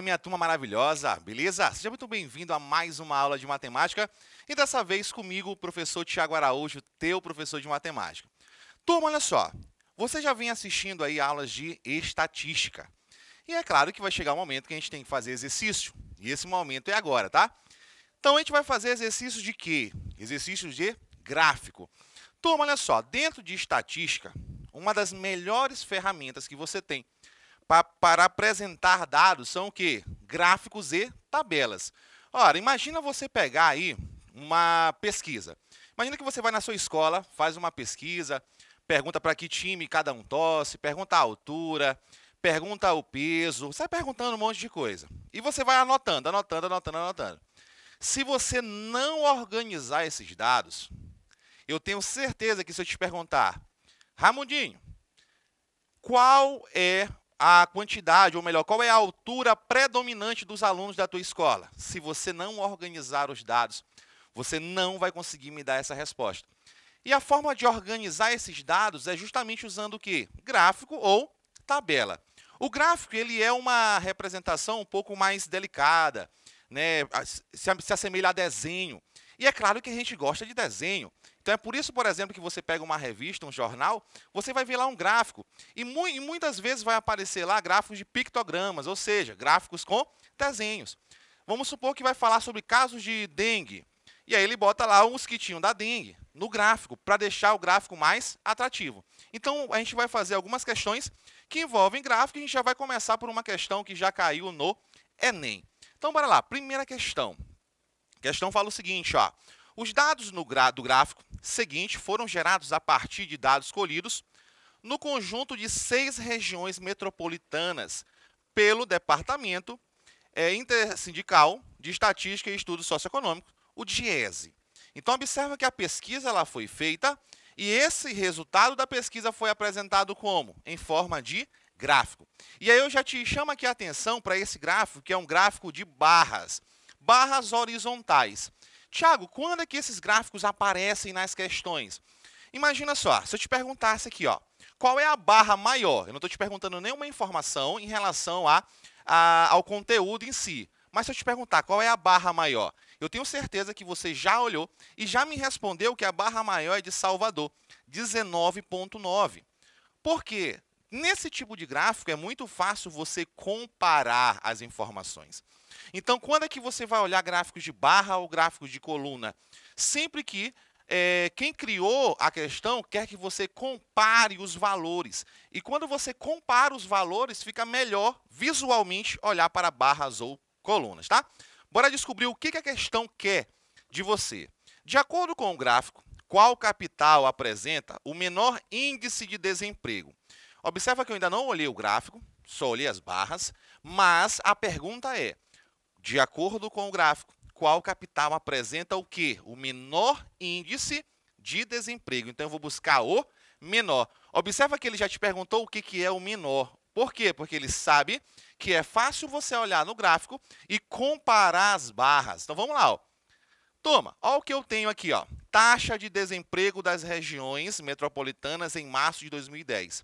Fala, minha turma maravilhosa, beleza? Seja muito bem-vindo a mais uma aula de matemática e dessa vez comigo, o professor Tiago Araújo, teu professor de matemática. Turma, olha só, você já vem assistindo aí aulas de estatística e é claro que vai chegar um momento que a gente tem que fazer exercício e esse momento é agora, tá? Então a gente vai fazer exercícios de quê? Exercícios de gráfico. Turma, olha só, dentro de estatística, uma das melhores ferramentas que você tem para apresentar dados são o quê? Gráficos e tabelas. Ora, imagina você pegar aí uma pesquisa. Imagina que você vai na sua escola, faz uma pesquisa, pergunta para que time cada um torce, pergunta a altura, pergunta o peso, você vai perguntando um monte de coisa. E você vai anotando. Se você não organizar esses dados, eu tenho certeza que se eu te perguntar, Ramundinho, qual é a quantidade, ou melhor, qual é a altura predominante dos alunos da tua escola? Se você não organizar os dados, você não vai conseguir me dar essa resposta. E a forma de organizar esses dados é justamente usando o quê? Gráfico ou tabela. O gráfico ele é uma representação um pouco mais delicada, né? Se assemelha a desenho. E é claro que a gente gosta de desenho. Então é por isso, por exemplo, que você pega uma revista, um jornal, você vai ver lá um gráfico. E muitas vezes vai aparecer lá gráficos de pictogramas, ou seja, gráficos com desenhos. Vamos supor que vai falar sobre casos de dengue. E aí ele bota lá o mosquitinho da dengue no gráfico, para deixar o gráfico mais atrativo. Então a gente vai fazer algumas questões que envolvem gráfico e a gente já vai começar por uma questão que já caiu no Enem. Então bora lá, primeira questão. A questão fala o seguinte, ó. Os dados do gráfico seguinte foram gerados a partir de dados colhidos no conjunto de 6 regiões metropolitanas pelo Departamento Intersindical de Estatística e Estudos Socioeconômicos, o DIESE. Então, observa que a pesquisa ela foi feita e esse resultado da pesquisa foi apresentado como? Em forma de gráfico. E aí eu já te chamo aqui a atenção para esse gráfico, que é um gráfico de barras horizontais. Tiago, quando é que esses gráficos aparecem nas questões? Imagina só, se eu te perguntasse aqui, ó, qual é a barra maior? Eu não estou te perguntando nenhuma informação em relação ao conteúdo em si. Mas se eu te perguntar qual é a barra maior, eu tenho certeza que você já olhou e já me respondeu que a barra maior é de Salvador, 19,9. Por quê? Nesse tipo de gráfico é muito fácil você comparar as informações. Então, quando é que você vai olhar gráficos de barra ou gráficos de coluna? Sempre que quem criou a questão quer que você compare os valores. E quando você compara os valores, fica melhor visualmente olhar para barras ou colunas, tá? Bora descobrir o que a questão quer de você. De acordo com o gráfico, qual capital apresenta o menor índice de desemprego? Observa que eu ainda não olhei o gráfico, só olhei as barras, mas a pergunta é, de acordo com o gráfico, qual capital apresenta o quê? O menor índice de desemprego. Então, eu vou buscar o menor. Observa que ele já te perguntou o que é o menor. Por quê? Porque ele sabe que é fácil você olhar no gráfico e comparar as barras. Então, vamos lá. Ó. Toma, olha o que eu tenho aqui. Ó. Taxa de desemprego das regiões metropolitanas em março de 2010.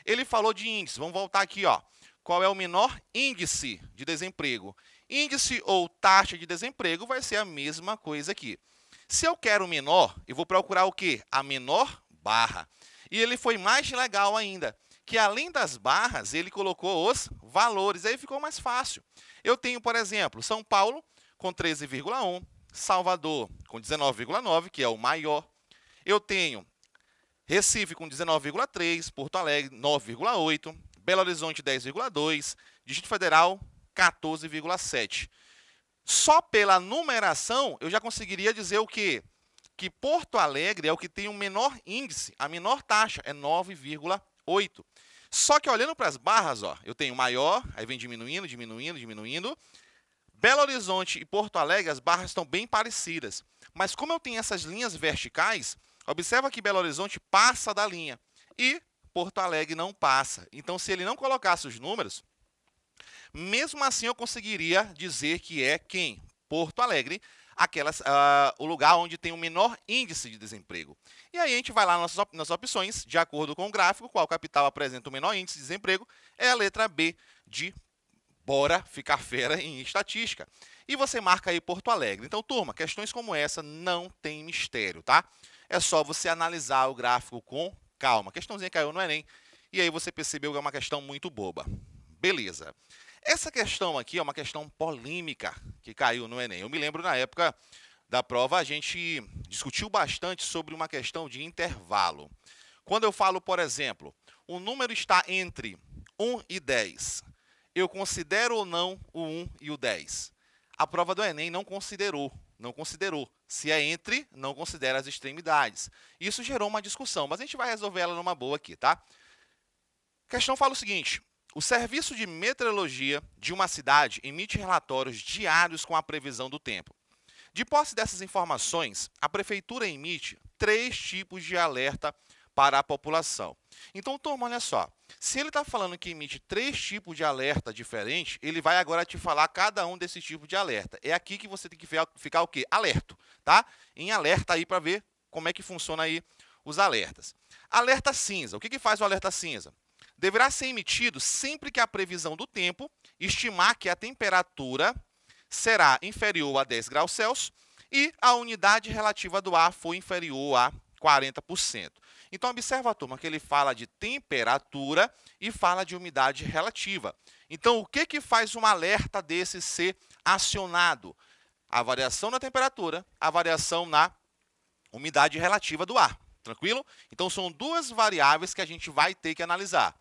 Ele falou de índice. Vamos voltar aqui. Ó. Qual é o menor índice de desemprego? Índice ou taxa de desemprego vai ser a mesma coisa aqui. Se eu quero o menor, eu vou procurar o quê? A menor barra. E ele foi mais legal ainda, que além das barras, ele colocou os valores. Aí ficou mais fácil. Eu tenho, por exemplo, São Paulo com 13,1, Salvador com 19,9, que é o maior. Eu tenho Recife com 19,3, Porto Alegre 9,8, Belo Horizonte 10,2, Distrito Federal 14,7. Só pela numeração, eu já conseguiria dizer o quê? Que Porto Alegre é o que tem o menor índice, a menor taxa é 9,8. Só que olhando para as barras, ó, eu tenho maior, aí vem diminuindo. Belo Horizonte e Porto Alegre, as barras estão bem parecidas. Mas como eu tenho essas linhas verticais, observa que Belo Horizonte passa da linha e Porto Alegre não passa. Então, se ele não colocasse os números, mesmo assim eu conseguiria dizer que é quem? Porto Alegre, o lugar onde tem o menor índice de desemprego. E aí a gente vai lá nas opções, de acordo com o gráfico, qual capital apresenta o menor índice de desemprego, é a letra B de bora ficar fera em estatística. E você marca aí Porto Alegre. Então, turma, questões como essa não tem mistério, tá? É só você analisar o gráfico com calma. A questãozinha caiu no Enem, e aí você percebeu que é uma questão muito boba. Beleza. Essa questão aqui é uma questão polêmica que caiu no Enem. Eu me lembro, na época da prova, a gente discutiu bastante sobre uma questão de intervalo. Quando eu falo, por exemplo, o número está entre 1 e 10, eu considero ou não o 1 e o 10? A prova do Enem não considerou. Se é entre, não considera as extremidades. Isso gerou uma discussão, mas a gente vai resolver ela numa boa aqui, tá? A questão fala o seguinte: o Serviço de Meteorologia de uma cidade emite relatórios diários com a previsão do tempo. De posse dessas informações, a prefeitura emite 3 tipos de alerta para a população. Então, turma, olha só. Se ele está falando que emite 3 tipos de alerta diferentes, ele vai agora te falar cada um desses tipos de alerta. É aqui que você tem que ficar o quê? Alerta, tá? Em alerta aí para ver como é que funciona aí os alertas. Alerta cinza. O que faz o alerta cinza? Deverá ser emitido sempre que a previsão do tempo estimar que a temperatura será inferior a 10 graus Celsius e a umidade relativa do ar for inferior a 40%. Então, observa, turma, que ele fala de temperatura e fala de umidade relativa. Então, o que faz um alerta desse ser acionado? A variação na temperatura, a variação na umidade relativa do ar. Tranquilo? Então, são 2 variáveis que a gente vai ter que analisar.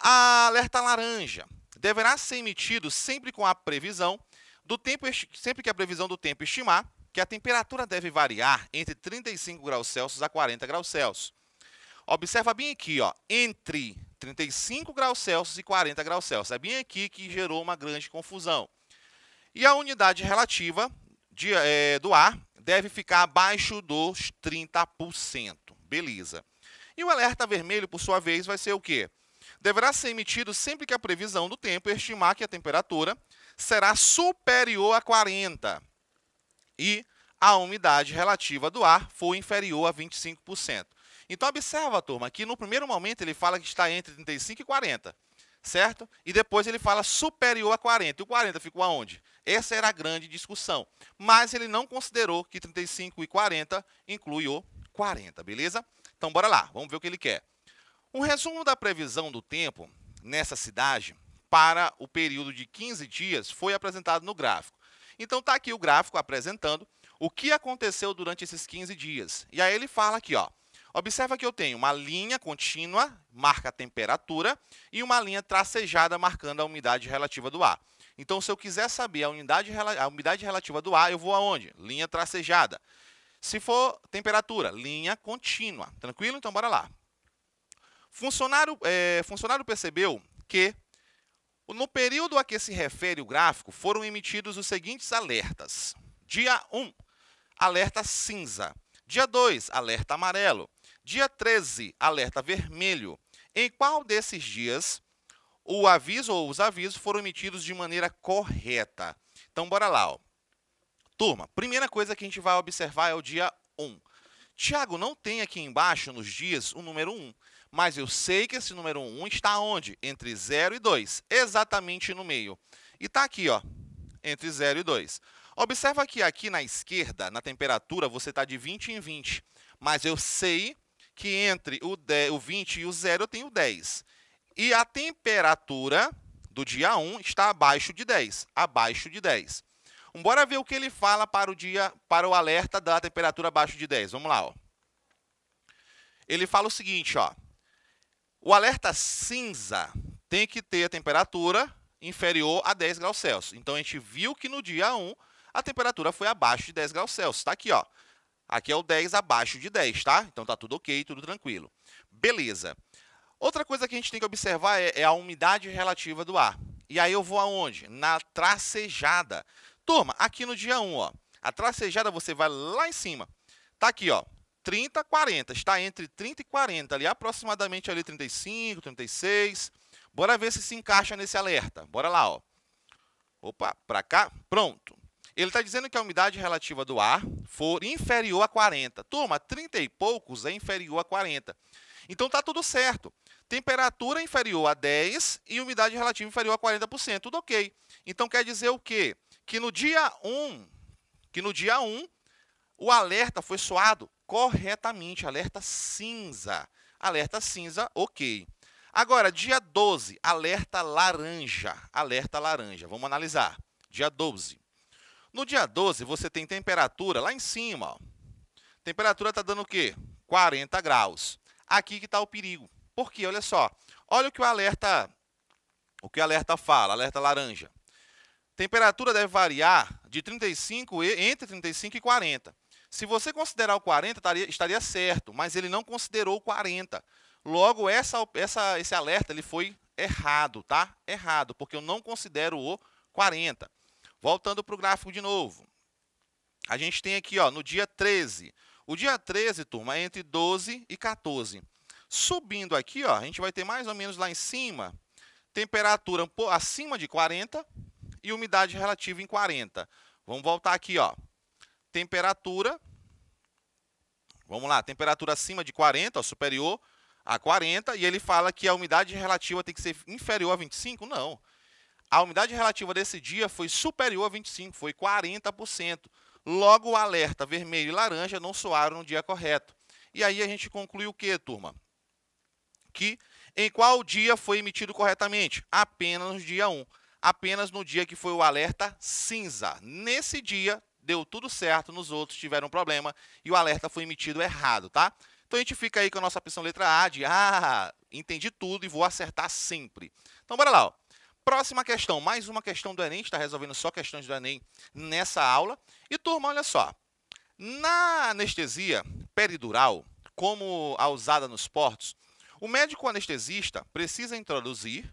A alerta laranja deverá ser emitido sempre com a previsão do tempo, sempre que a previsão do tempo estimar que a temperatura deve variar entre 35 graus Celsius a 40 graus Celsius. Observa bem aqui, ó, entre 35 graus Celsius e 40 graus Celsius. É bem aqui que gerou uma grande confusão. E a umidade relativa do ar deve ficar abaixo dos 30%. Beleza. E o alerta vermelho, por sua vez, vai ser o quê? Deverá ser emitido sempre que a previsão do tempo estimar que a temperatura será superior a 40 e a umidade relativa do ar for inferior a 25%. Então, observa, turma, que no primeiro momento ele fala que está entre 35 e 40, certo? E depois ele fala superior a 40. E o 40 ficou aonde? Essa era a grande discussão. Mas ele não considerou que 35 e 40 inclui o 40, beleza? Então, bora lá, vamos ver o que ele quer. Um resumo da previsão do tempo nessa cidade para o período de 15 dias foi apresentado no gráfico. Então, está aqui o gráfico apresentando o que aconteceu durante esses 15 dias. E aí ele fala aqui, ó. Observa que eu tenho uma linha contínua, marca a temperatura, e uma linha tracejada marcando a umidade relativa do ar. Então, se eu quiser saber a umidade relativa do ar, eu vou aonde? Linha tracejada. Se for temperatura, linha contínua. Tranquilo? Então, bora lá. Funcionário percebeu que, no período a que se refere o gráfico, foram emitidos os seguintes alertas. Dia 1, alerta cinza. Dia 2, alerta amarelo. Dia 13, alerta vermelho. Em qual desses dias o aviso ou os avisos foram emitidos de maneira correta? Então, bora lá, ó. Turma, primeira coisa que a gente vai observar é o dia 1. Tiago, não tem aqui embaixo nos dias o número 1, mas eu sei que esse número 1 está onde? Entre 0 e 2, exatamente no meio. E está aqui, ó, entre 0 e 2. Observa que aqui na esquerda, na temperatura, você está de 20 em 20, mas eu sei que entre o 20 e o 0 eu tenho 10. E a temperatura do dia 1 está abaixo de 10, abaixo de 10. Bora ver o que ele fala para o alerta da temperatura abaixo de 10. Vamos lá, ó. Ele fala o seguinte, ó. O alerta cinza tem que ter a temperatura inferior a 10 graus Celsius. Então, a gente viu que no dia 1 a temperatura foi abaixo de 10 graus Celsius. Está aqui, ó. Aqui é o 10 abaixo de 10, tá? Então, tá tudo ok, tudo tranquilo. Beleza. Outra coisa que a gente tem que observar é a umidade relativa do ar. E aí eu vou aonde? Na tracejada. Turma, aqui no dia 1, ó, a tracejada você vai lá em cima. Tá aqui, ó, 30, 40. Está entre 30 e 40, ali aproximadamente ali 35, 36. Bora ver se encaixa nesse alerta. Bora lá, ó. Opa, para cá. Pronto. Ele está dizendo que a umidade relativa do ar for inferior a 40. Turma, 30 e poucos é inferior a 40. Então, tá tudo certo. Temperatura inferior a 10 e umidade relativa inferior a 40%. Tudo ok. Então, quer dizer o quê? Que no dia 1, o alerta foi soado corretamente. Alerta cinza. Alerta cinza, ok. Agora, dia 12, alerta laranja. Alerta laranja. Vamos analisar. Dia 12. No dia 12, você tem temperatura lá em cima. Ó. Temperatura está dando o quê? 40 graus. Aqui que está o perigo. Por quê? Olha só. Olha o que o alerta fala, alerta laranja. Temperatura deve variar de entre 35 e 40. Se você considerar o 40, estaria certo, mas ele não considerou o 40. Logo, esse alerta ele foi errado, tá? Errado, porque eu não considero o 40. Voltando para o gráfico de novo. A gente tem aqui, ó, no dia 13. O dia 13, turma, é entre 12 e 14. Subindo aqui, ó, a gente vai ter mais ou menos lá em cima, temperatura acima de 40 e umidade relativa em 40. Vamos voltar aqui, ó. Temperatura, vamos lá, temperatura acima de 40, ó, superior a 40, e ele fala que a umidade relativa tem que ser inferior a 25? Não. A umidade relativa desse dia foi superior a 25, foi 40%. Logo, o alerta vermelho e laranja não soaram no dia correto. E aí a gente conclui o quê, turma? Que em qual dia foi emitido corretamente? Apenas no dia 1. Apenas no dia que foi o alerta cinza. Nesse dia, deu tudo certo, nos outros tiveram problema e o alerta foi emitido errado, tá? Então, a gente fica aí com a nossa opção letra A de, entendi tudo e vou acertar sempre. Então, bora lá, ó. Próxima questão, mais uma questão do Enem, a gente está resolvendo só questões do Enem nessa aula. E, turma, olha só, na anestesia peridural, como a usada nos portos, o médico anestesista precisa introduzir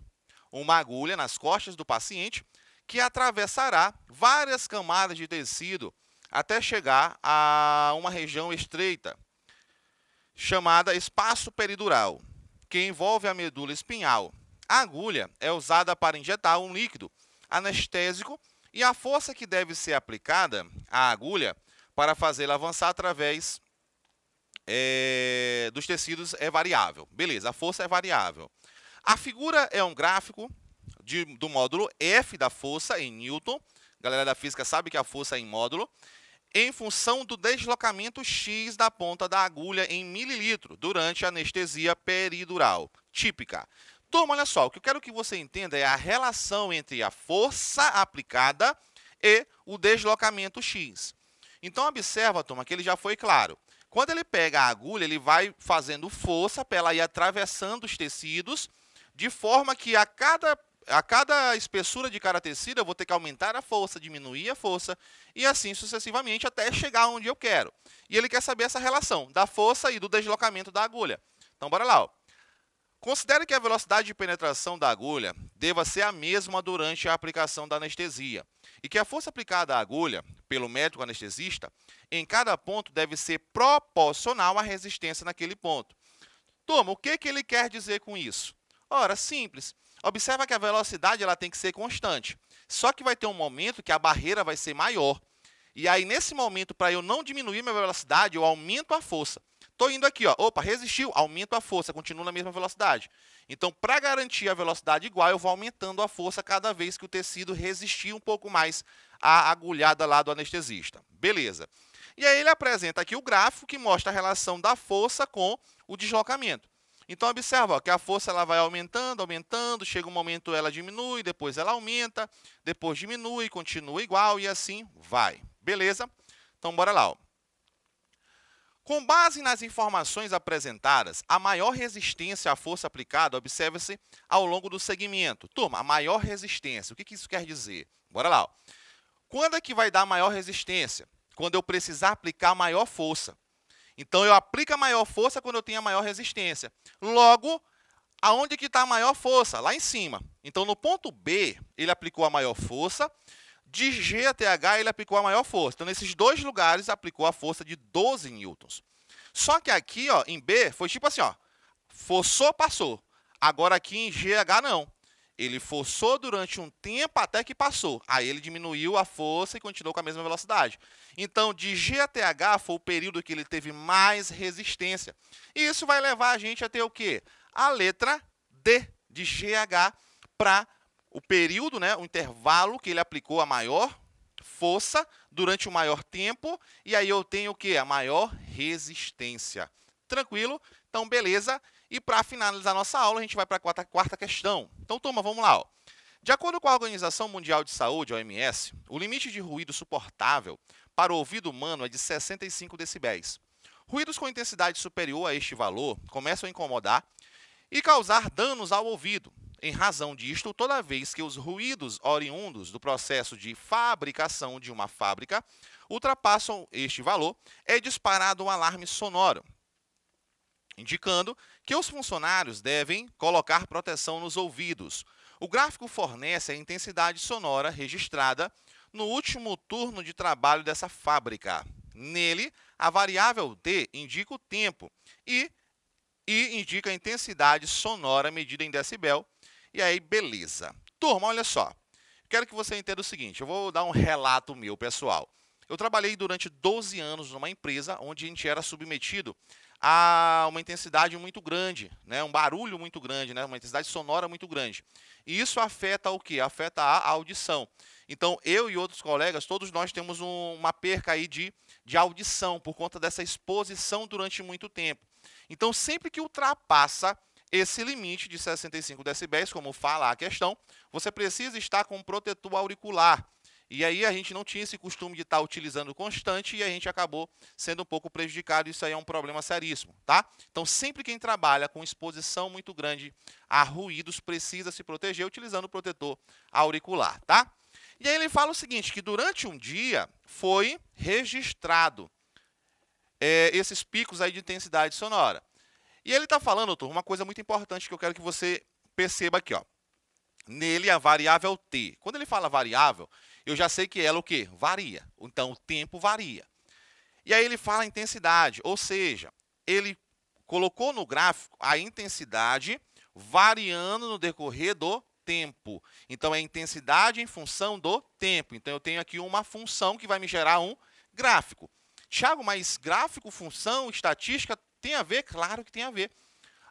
uma agulha nas costas do paciente que atravessará várias camadas de tecido até chegar a uma região estreita, chamada espaço peridural, que envolve a medula espinhal. A agulha é usada para injetar um líquido anestésico e a força que deve ser aplicada à agulha para fazê-la avançar através dos tecidos é variável. Beleza, a força é variável. A figura é um gráfico do módulo F da força em Newton. A galera da física sabe que a força é em módulo. Em função do deslocamento X da ponta da agulha em mililitro durante a anestesia peridural típica. Turma, olha só, o que eu quero que você entenda é a relação entre a força aplicada e o deslocamento X. Então, observa, turma, que ele já foi claro. Quando ele pega a agulha, ele vai fazendo força para ela ir atravessando os tecidos, de forma que a cada espessura de cada tecido eu vou ter que aumentar a força, diminuir a força, e assim sucessivamente até chegar onde eu quero. E ele quer saber essa relação da força e do deslocamento da agulha. Então, bora lá, ó. Considere que a velocidade de penetração da agulha deva ser a mesma durante a aplicação da anestesia e que a força aplicada à agulha pelo médico anestesista em cada ponto deve ser proporcional à resistência naquele ponto. Turma, o que ele quer dizer com isso? Ora, simples. Observa que a velocidade ela tem que ser constante. Só que vai ter um momento que a barreira vai ser maior. E aí, nesse momento, para eu não diminuir minha velocidade, eu aumento a força. Estou indo aqui, ó. Opa, resistiu, aumento a força, continua na mesma velocidade. Então, para garantir a velocidade igual, eu vou aumentando a força cada vez que o tecido resistir um pouco mais à agulhada lá do anestesista. Beleza. E aí ele apresenta aqui o gráfico que mostra a relação da força com o deslocamento. Então, observa ó, que a força ela vai aumentando, aumentando, chega um momento ela diminui, depois ela aumenta, depois diminui, continua igual e assim vai. Beleza? Então, bora lá. Ó. Com base nas informações apresentadas, a maior resistência à força aplicada observa-se ao longo do segmento. Turma, a maior resistência, o que isso quer dizer? Bora lá. Ó. Quando é que vai dar maior resistência? Quando eu precisar aplicar maior força. Então, eu aplico a maior força quando eu tenho a maior resistência. Logo, aonde que está a maior força? Lá em cima. Então, no ponto B, ele aplicou a maior força. De G até H, ele aplicou a maior força. Então, nesses dois lugares, aplicou a força de 12 newtons. Só que aqui, ó, em B, foi tipo assim, ó, forçou, passou. Agora, aqui em GH, não. Ele forçou durante um tempo até que passou. Aí, ele diminuiu a força e continuou com a mesma velocidade. Então, de G até H, foi o período que ele teve mais resistência. E isso vai levar a gente a ter o quê? A letra D de GH para o período, né, o intervalo que ele aplicou a maior força durante o maior tempo, e aí eu tenho o quê? A maior resistência. Tranquilo? Então, beleza. E para finalizar nossa aula, a gente vai para a quarta questão. Então, turma, vamos lá. Ó. De acordo com a Organização Mundial de Saúde, OMS, o limite de ruído suportável para o ouvido humano é de 65 decibéis. Ruídos com intensidade superior a este valor começam a incomodar e causar danos ao ouvido. Em razão disto, toda vez que os ruídos oriundos do processo de fabricação de uma fábrica ultrapassam este valor, é disparado um alarme sonoro, indicando que os funcionários devem colocar proteção nos ouvidos. O gráfico fornece a intensidade sonora registrada no último turno de trabalho dessa fábrica. Nele, a variável D indica o tempo e indica a intensidade sonora medida em decibel. E aí, beleza. Turma, olha só. Quero que você entenda o seguinte. Eu vou dar um relato meu, pessoal. Eu trabalhei durante 12 anos numa empresa onde a gente era submetido a uma intensidade muito grande, né? Um barulho muito grande, né? Uma intensidade sonora muito grande. E isso afeta o quê? Afeta a audição. Então, eu e outros colegas, todos nós temos uma perca aí de audição por conta dessa exposição durante muito tempo. Então, sempre que ultrapassa esse limite de 65 decibéis, como fala a questão, você precisa estar com um protetor auricular. E aí a gente não tinha esse costume de estar utilizando constante e a gente acabou sendo um pouco prejudicado. Isso aí é um problema seríssimo, tá? Então, sempre quem trabalha com exposição muito grande a ruídos precisa se proteger utilizando o protetor auricular, tá? E aí ele fala o seguinte, que durante um dia foi registrado esses picos aí de intensidade sonora. E ele está falando, turma, uma coisa muito importante que eu quero que você perceba aqui, ó. Nele, a variável T. Quando ele fala variável, eu já sei que ela o quê? Varia. Então, o tempo varia. E aí ele fala a intensidade, ou seja, ele colocou no gráfico a intensidade variando no decorrer do tempo. Então, é intensidade em função do tempo. Então, eu tenho aqui uma função que vai me gerar um gráfico. Tiago, mas gráfico, função, estatística, tem a ver? Claro que tem a ver.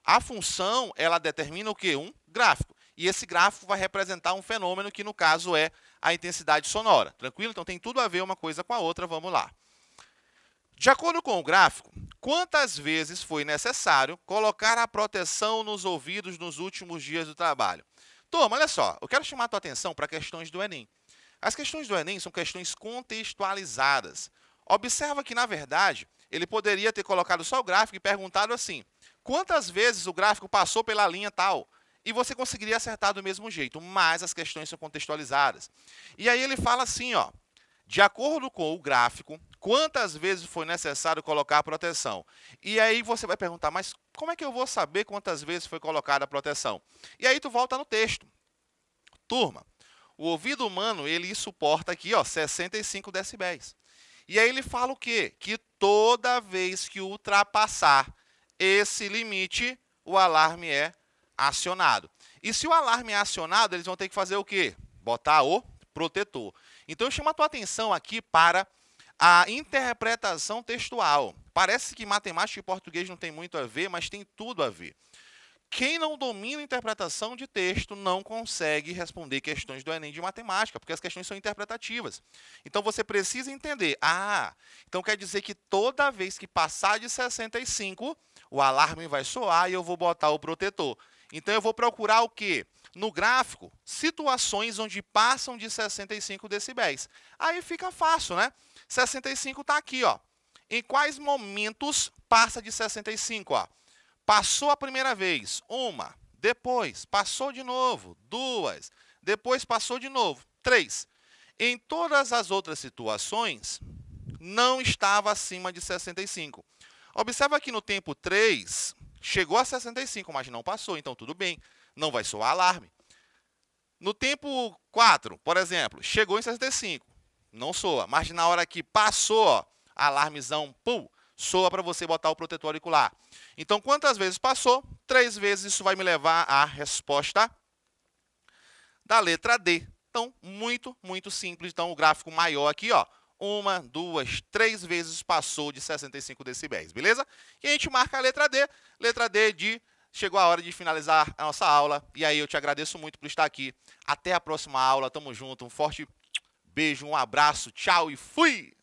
A função, ela determina o quê? Um gráfico. E esse gráfico vai representar um fenômeno que, no caso, é a intensidade sonora. Tranquilo? Então, tem tudo a ver uma coisa com a outra. Vamos lá. De acordo com o gráfico, quantas vezes foi necessário colocar a proteção nos ouvidos nos últimos dias do trabalho? Turma, olha só. Eu quero chamar a tua atenção para questões do Enem. As questões do Enem são questões contextualizadas. Observa que, na verdade, ele poderia ter colocado só o gráfico e perguntado assim, quantas vezes o gráfico passou pela linha tal? E você conseguiria acertar do mesmo jeito, mas as questões são contextualizadas. E aí ele fala assim, ó, de acordo com o gráfico, quantas vezes foi necessário colocar a proteção? E aí você vai perguntar, mas como é que eu vou saber quantas vezes foi colocada a proteção? E aí tu volta no texto. Turma, o ouvido humano, ele suporta aqui, ó, 65 decibéis. E aí ele fala o quê? Que toda vez que ultrapassar esse limite, o alarme é acionado. E se o alarme é acionado, eles vão ter que fazer o quê? Botar o protetor. Então, eu chamo a tua atenção aqui para a interpretação textual. Parece que matemática e português não tem muito a ver, mas tem tudo a ver. Quem não domina a interpretação de texto não consegue responder questões do Enem de matemática, porque as questões são interpretativas. Então, você precisa entender. Então quer dizer que toda vez que passar de 65, o alarme vai soar e eu vou botar o protetor. Então, eu vou procurar o quê? No gráfico, situações onde passam de 65 decibéis. Aí fica fácil, né? 65 está aqui, ó. Em quais momentos passa de 65, ó? Passou a primeira vez, uma, depois passou de novo, duas, depois passou de novo, três. Em todas as outras situações, não estava acima de 65. Observa que no tempo 3, chegou a 65, mas não passou, então tudo bem, não vai soar alarme. No tempo 4, por exemplo, chegou em 65, não soa, mas na hora que passou, ó, alarmezão, pum, soa para você botar o protetor auricular. Então, quantas vezes passou? 3 vezes, isso vai me levar à resposta da letra D. Então, muito, muito simples. Então, o gráfico maior aqui, ó, 1, 2, 3 vezes passou de 65 decibéis, beleza? E a gente marca a letra D de chegou a hora de finalizar a nossa aula. E aí eu te agradeço muito por estar aqui. Até a próxima aula. Tamo junto. Um forte beijo, um abraço. Tchau e fui!